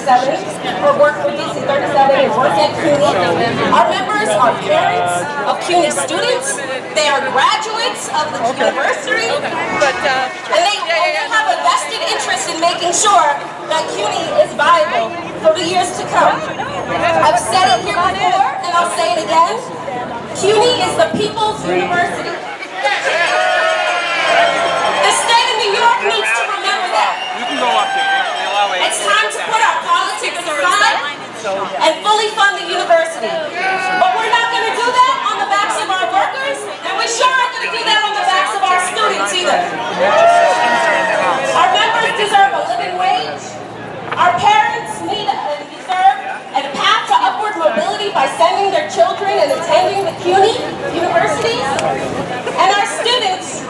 37, or work for DC 37 and work at CUNY. Our members are parents of CUNY students. They are graduates of the university. And they have a vested interest in making sure that CUNY is viable for the years to come. I've said it here before, and I'll say it again. CUNY is the people's university. The state of New York needs to remember that. You can go up there. It's time to put our politics aside and fully fund the university. But we're not going to do that on the backs of our workers, and we sure aren't going to do that on the backs of our students either. Our members deserve a living wage. Our parents need and deserve a path to upward mobility by sending their children and attending the CUNY universities. And our students,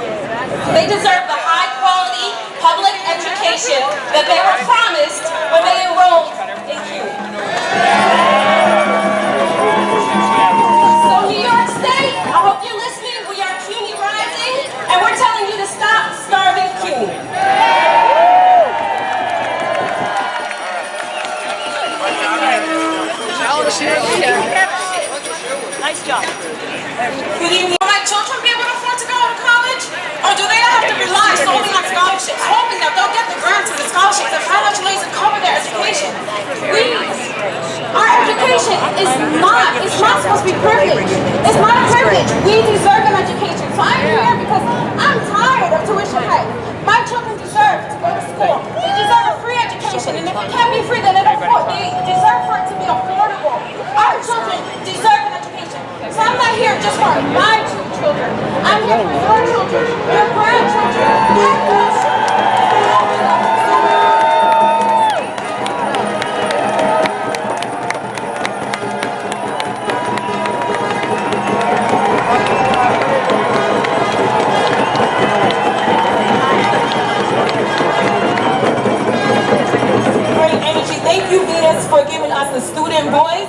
they deserve the high-quality public education that they were promised when they enrolled in CUNY. So New York State, I hope you're listening. We are CUNY Rising, and we're telling you to stop starving CUNY. Nice job. Good evening. Will my children be able to afford to go to college? Or do they have to rely solely on scholarships, hoping that they'll get the grants and the scholarships and financial aids and cover their education? Our education is not supposed to be privileged. It's not a privilege. We deserve an education. So I'm here because I'm tired of tuition pay. My children deserve to go to school. They deserve a free education. And if it can't be free, then they deserve for it to be affordable. Our children deserve an education. So I'm not here just for my two children. I'm here for your children, your grandchildren, everyone's children. Great energy. Thank you, Venus, for giving us a student voice.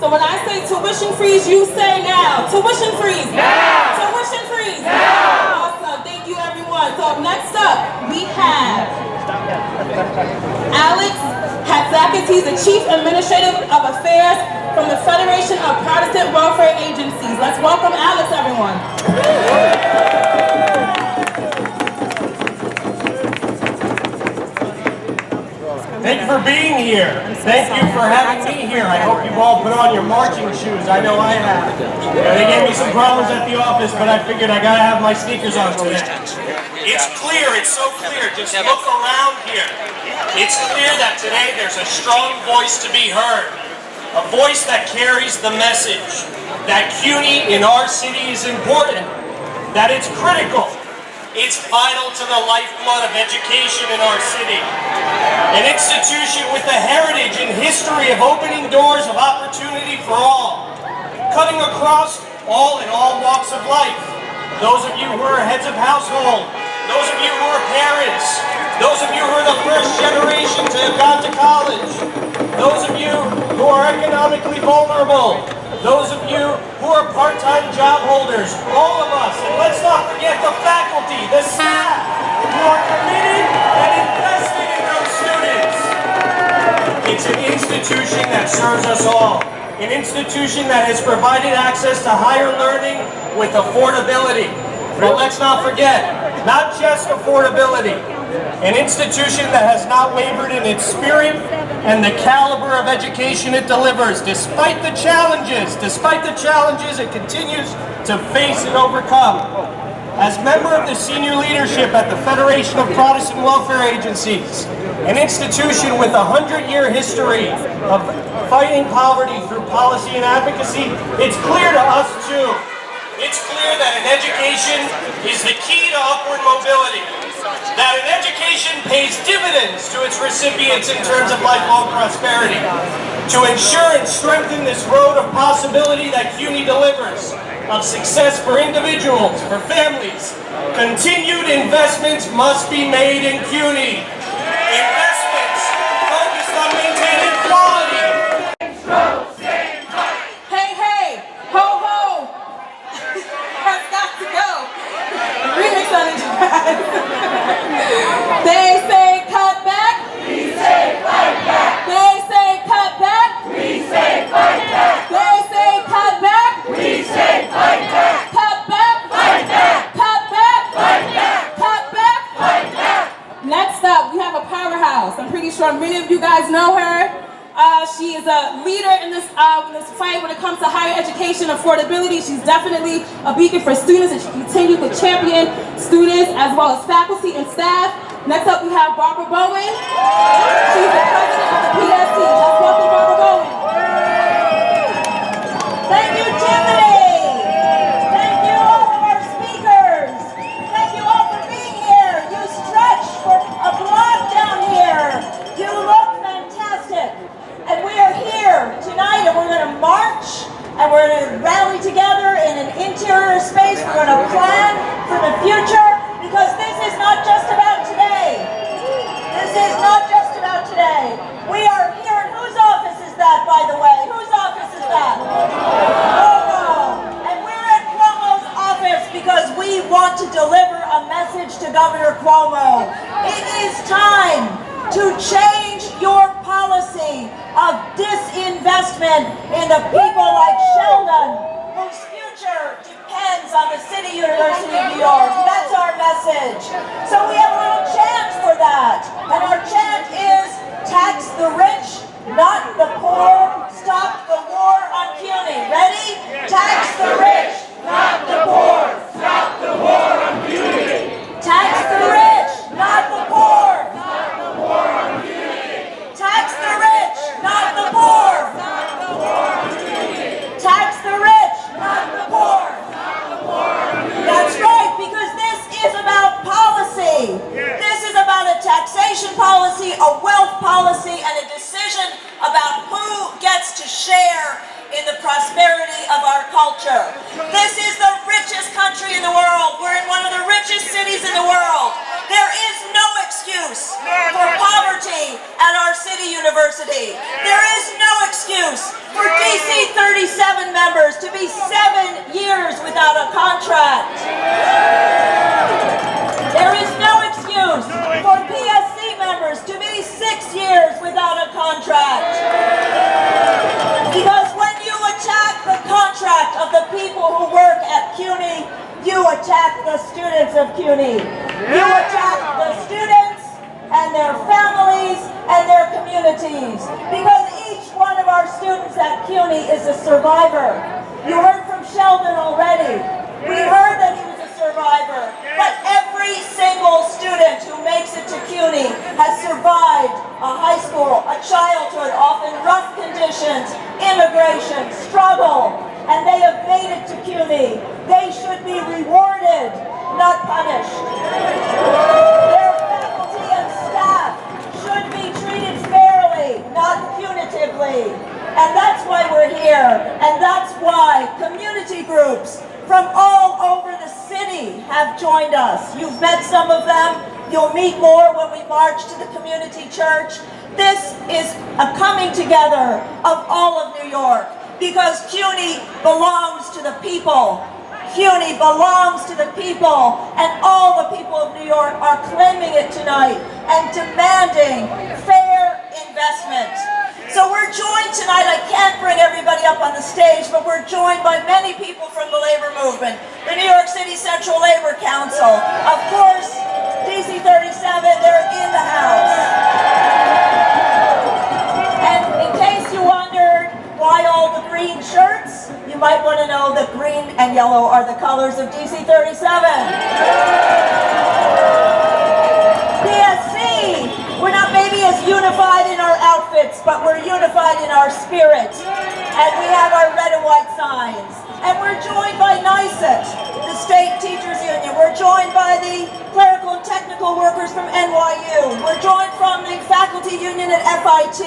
So when I say tuition freeze, you say now. Tuition freeze. Now. Tuition freeze. Now. Awesome. Thank you, everyone. So next up, we have Alex Hatzakis. He's the Chief Administrative of Affairs from the Federation of Protestant Welfare Agencies. Let's welcome Alex, everyone. Thank you for being here. Thank you for having me here. I hope you've all put on your marching shoes. I know I have. They gave me some problems at the office, but I figured I gotta have my sneakers on today. It's clear, it's so clear. Just look around here. It's clear that today there's a strong voice to be heard. A voice that carries the message that CUNY in our city is important, that it's critical. It's vital to the lifeblood of education in our city. An institution with a heritage and history of opening doors of opportunity for all, cutting across all in all walks of life. Those of you who are heads of household, those of you who are parents, those of you who are the first generation to have gone to college, those of you who are economically vulnerable, those of you who are part-time job holders, all of us, and let's not forget the faculty, the staff, who are committed and invested in those students. It's an institution that serves us all, an institution that has provided access to higher learning with affordability. But let's not forget, not just affordability, an institution that has not wavered in its spirit and the caliber of education it delivers. Despite the challenges it continues to face and overcome. As member of the senior leadership at the Federation of Protestant Welfare Agencies, an institution with a 100-year history of fighting poverty through policy and advocacy, it's clear to us too. It's clear that an education is the key to upward mobility. That an education pays dividends to its recipients in terms of lifelong prosperity. To ensure and strengthen this road of possibility that CUNY delivers, of success for individuals, for families, continued investments must be made in CUNY. Investments focused on maintaining quality. Hey, hey, ho, ho. That's got to go. Remix on it, you guys. They say cut back. We say fight back. They sure many of you guys know her. She is a leader in this fight when it comes to higher education affordability. She's definitely a beacon for students, and she continues to champion students as well as faculty and staff. Next up, we have Barbara Bowen. She's the president of the PSC. Let's welcome Barbara Bowen. Thank you, Tiffany. Thank you, all of our speakers. Thank you all for being here. You stretched for a block down here. You look fantastic. And we are here tonight, and we're going to march, and we're going to rally together in an interior space. We're going to plan for the future, because this is not just about today. This is not just about today. We are here, and whose office is that, by the way? Whose office is that? Cuomo. And we're at Cuomo's office because we want to deliver a message to Governor Cuomo. It is time to change your policy of disinvestment in the people like Sheldon, whose future depends on the City University of New York. That's our message. So we have a little chant for that. And our chant is, tax the rich, not the poor, stop the war on CUNY. Ready? Tax the rich, not the poor, stop the war on CUNY. Tax the rich, not the poor, stop the war on CUNY. Tax the rich, not the poor, stop the war on CUNY. Tax the rich, not the poor, stop the war on CUNY. That's right, because this is about policy. This is about a taxation policy, a wealth policy, and a decision about who gets to share in the prosperity of our culture. This is the richest country in the world. We're in one of the richest cities in the world. There is no excuse for poverty at our city university. There is no excuse for DC 37 members to be 7 years without a contract. There is no excuse for PSC members to be 6 years without a contract. Because when you attack the contract of the people who work at CUNY, you attack the students of CUNY. You attack the students and their families and their communities. Because each one of our students at CUNY is a survivor. You heard from Sheldon already. We heard that he was a survivor. But every single student who makes it to CUNY has survived a high school, a childhood, often rough conditions, immigration, struggle, and they have made it to CUNY. They should be rewarded, not punished. Their faculty and staff should be treated fairly, not punitively. And that's why we're here. And that's why community groups from all over the city have joined us. You've met some of them. You'll meet more when we march to the community church. This is a coming together of all of New York, because CUNY belongs to the people. CUNY belongs to the people, and all the people of New York are claiming it tonight and demanding fair investment. So we're joined tonight, I can't bring everybody up on the stage, but we're joined by many people from the labor movement, the New York City Central Labor Council, of course, DC 37, they're in the house. And in case you wondered why all the green shirts, you might want to know that green and yellow are the colors of DC 37. PSC, we're not maybe as unified in our outfits, but we're unified in our spirit. And we have our red and white signs. And we're joined by NYSET, the State Teachers Union. We're joined by the clerical and technical workers from NYU. We're joined from the faculty union at FIT.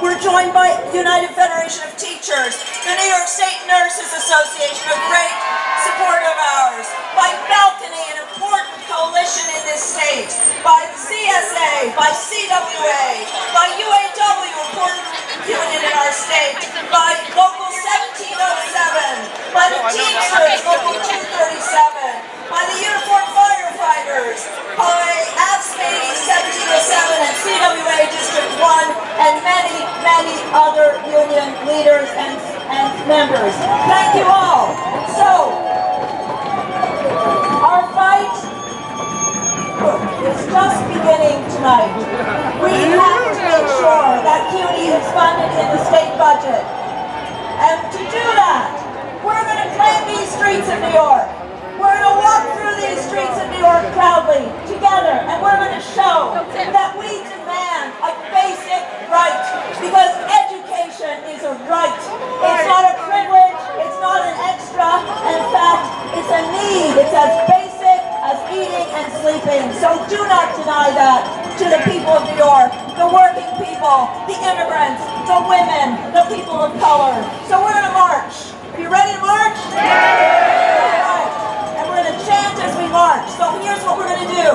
We're joined by United Federation of Teachers, the New York State Nurses Association, a great supporter of ours, by Balcony, an important coalition in this state, by the CSA, by CWA, by UAW, important union in our state, by Local 1707, by the Teamsters, Local 237, by the Uniformed Firefighters, by AFSCME 1707 and CWA District 1, and many, many other union leaders and members. Thank you all. So, our fight is just beginning tonight. We have to make everything. So do not deny that to the people of New York, the working people, the immigrants, the women, the people of color. So we're going to march. Are you ready to march? Yeah! All right. And we're going to chant as we march. So here's what we're going to do.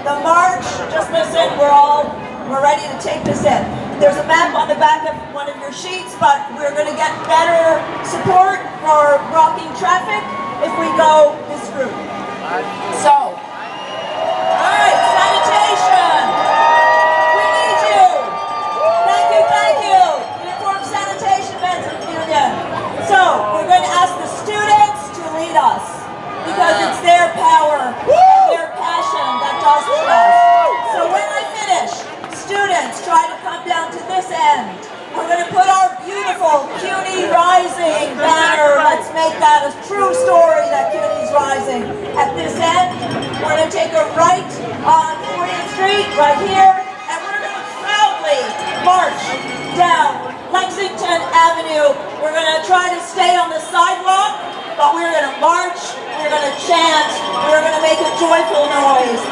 The march, just listen, we're ready to take this in. There's a map on the back of one of your sheets, but we're going to get better support for blocking traffic if we go this route. So, all right, sanitation. We need you. Thank you. Uniform Sanitation Men's Union. So, we're going to ask the students to lead us because it's their power and their passion that does this. So when I finish, students try to come down to this end. We're going to put our beautiful CUNY Rising banner. Let's make that a true story that CUNY's rising. At this end, we're going to take a right on 40th Street, right here, and we're going to proudly march down Lexington Avenue. We're going to try to stay on the sidewalk, but we're going to march, we're going to chant, we're going to make a joyful noise.